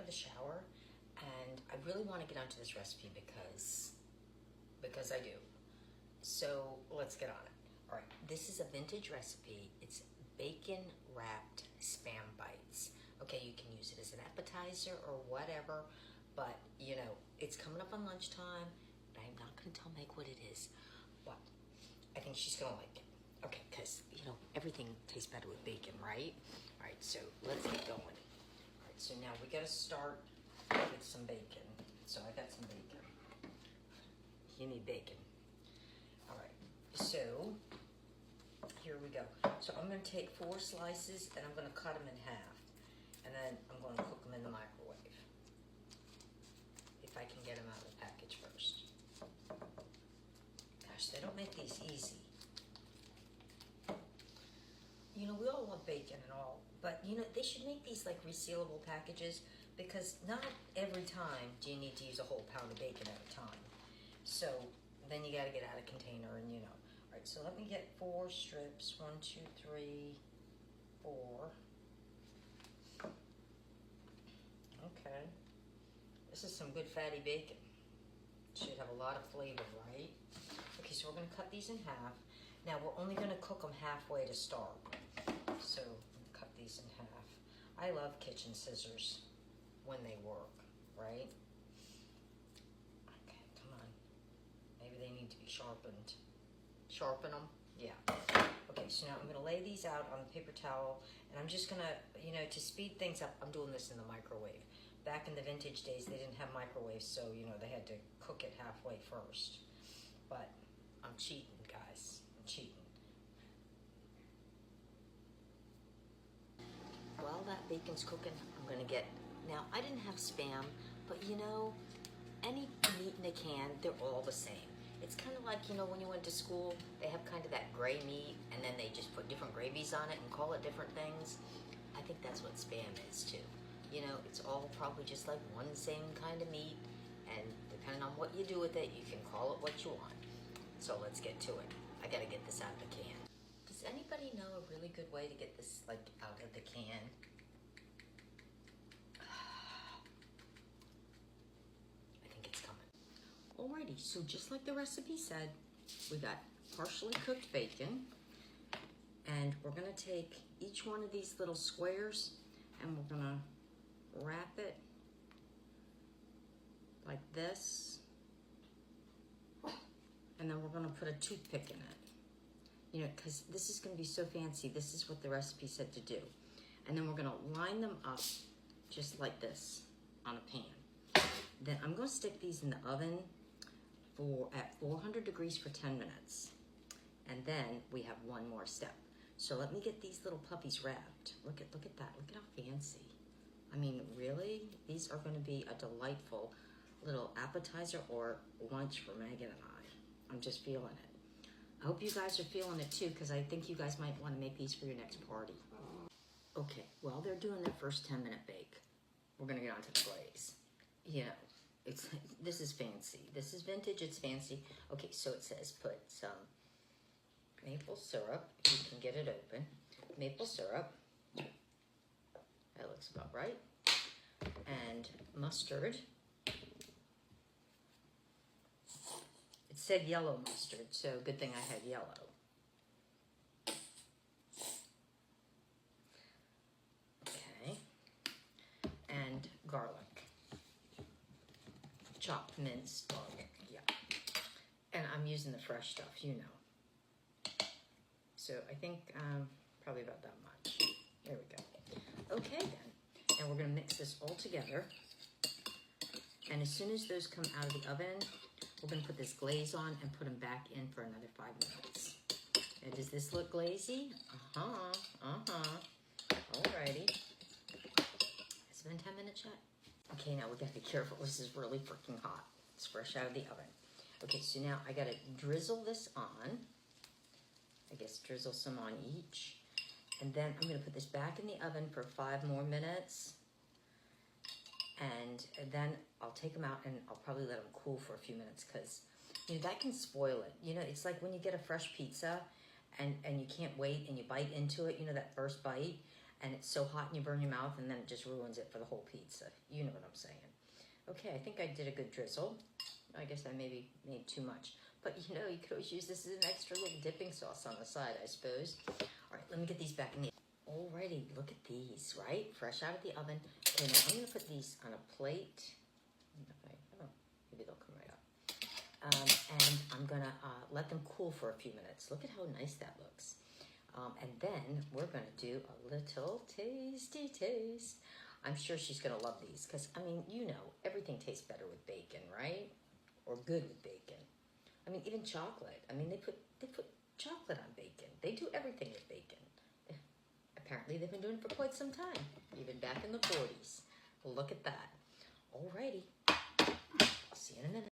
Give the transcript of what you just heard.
of the shower, and I really want to get onto this recipe because I do. So let's get on it. All right, this is a vintage recipe. It's bacon wrapped Spam bites. Okay, you can use it as an appetizer or whatever, but you know, it's coming up on lunchtime, and I'm not gonna tell Meg what it is, but I think she's gonna like it. Okay, because you know, everything tastes better with bacon, right? All right, so let's get going. All right, so now we gotta start with some bacon. So I got some bacon. You need bacon. All right, so here we go. So I'm gonna take 4 slices and I'm gonna cut them in half. And then I'm gonna cook them in the microwave. If I can get them out of the package first. Gosh, they don't make these easy. You know, we all love bacon and all, but you know, they should make these like resealable packages because not every time do you need to use a whole pound of bacon at a time. So then you gotta get out a container and you know. All right, so let me get 4 strips. 1, 2, 3, 4. Okay. This is some good fatty bacon. Should have a lot of flavor, right? Okay, so we're gonna cut these in half. Now we're only gonna cook them halfway to start. So cut these in half. I love kitchen scissors when they work, right? Okay, come on. Maybe they need to be sharpened. Sharpen them? Yeah. Okay, so now I'm gonna lay these out on the paper towel, and I'm just gonna, you know, to speed things up, I'm doing this in the microwave. Back in the vintage days, they didn't have microwaves, so, you know, they had to cook it halfway first. But I'm cheating, guys. I'm cheating. While that bacon's cooking, I'm gonna get, now I didn't have Spam, but you know, any meat in a can, they're all the same. It's kind of like, you know, when you went to school, they have kind of that gray meat, and then they just put different gravies on it and call it different things. I think that's what Spam is too. You know, it's all probably just like one same kind of meat, and depending on what you do with it, you can call it what you want. So let's get to it. I gotta get this out of the can. Does anybody know a really good way to get this like out of the can? I think it's coming. Alrighty, so just like the recipe said, we got partially cooked bacon, and we're gonna take each one of these little squares and we're gonna wrap it like this, and then we're gonna put a toothpick in it. You know, because this is gonna be so fancy. This is what the recipe said to do. And then we're gonna line them up just like this on a pan. Then I'm gonna stick these in the oven at 400 degrees for 10 minutes. And then we have one more step. So let me get these little puppies wrapped. Look at that, look at how fancy. I mean, really? These are gonna be a delightful little appetizer or lunch for Megan and I. I'm just feeling it. I hope you guys are feeling it too, because I think you guys might want to make these for your next party. Okay, while they're doing their first 10-minute bake, we're gonna get onto the glaze. You know, this is fancy. This is vintage, it's fancy. Okay, so it says put some maple syrup, if you can get it open. Maple syrup, that looks about right. And mustard. It said yellow mustard, so good thing I had yellow. Okay. And garlic. Chopped minced garlic, yeah. And I'm using the fresh stuff, you know. So I think probably about that much. There we go. Okay then. And we're gonna mix this all together. And as soon as those come out of the oven, we're gonna put this glaze on and put them back in for another 5 minutes. And does this look glazy? Alrighty. Has it been 10 minutes yet? Okay, now we gotta be careful. This is really freaking hot. It's fresh out of the oven. Okay, so now I gotta drizzle this on. I guess drizzle some on each. And then I'm gonna put this back in the oven for 5 more minutes. And then I'll take them out and I'll probably let them cool for a few minutes because, you know, that can spoil it. You know, it's like when you get a fresh pizza and you can't wait and you bite into it, you know, that first bite, and it's so hot and you burn your mouth, and then it just ruins it for the whole pizza. You know what I'm saying. Okay, I think I did a good drizzle. I guess I maybe made too much. But you know, you could always use this as an extra little dipping sauce on the side, I suppose. All right, let me get these back in the... Alrighty, look at these, right? Fresh out of the oven. Okay, now I'm going to put these on a plate. Oh, maybe they'll come right up. And I'm going to let them cool for a few minutes. Look at how nice that looks. And then we're going to do a little tasty taste. I'm sure she's going to love these because, I mean, you know, everything tastes better with bacon, right? Or good with bacon. I mean, even chocolate. I mean, they put chocolate on bacon. They do everything with bacon. Apparently, they've been doing it for quite some time, even back in the 40s. Look at that. Alrighty. I'll see you in a minute.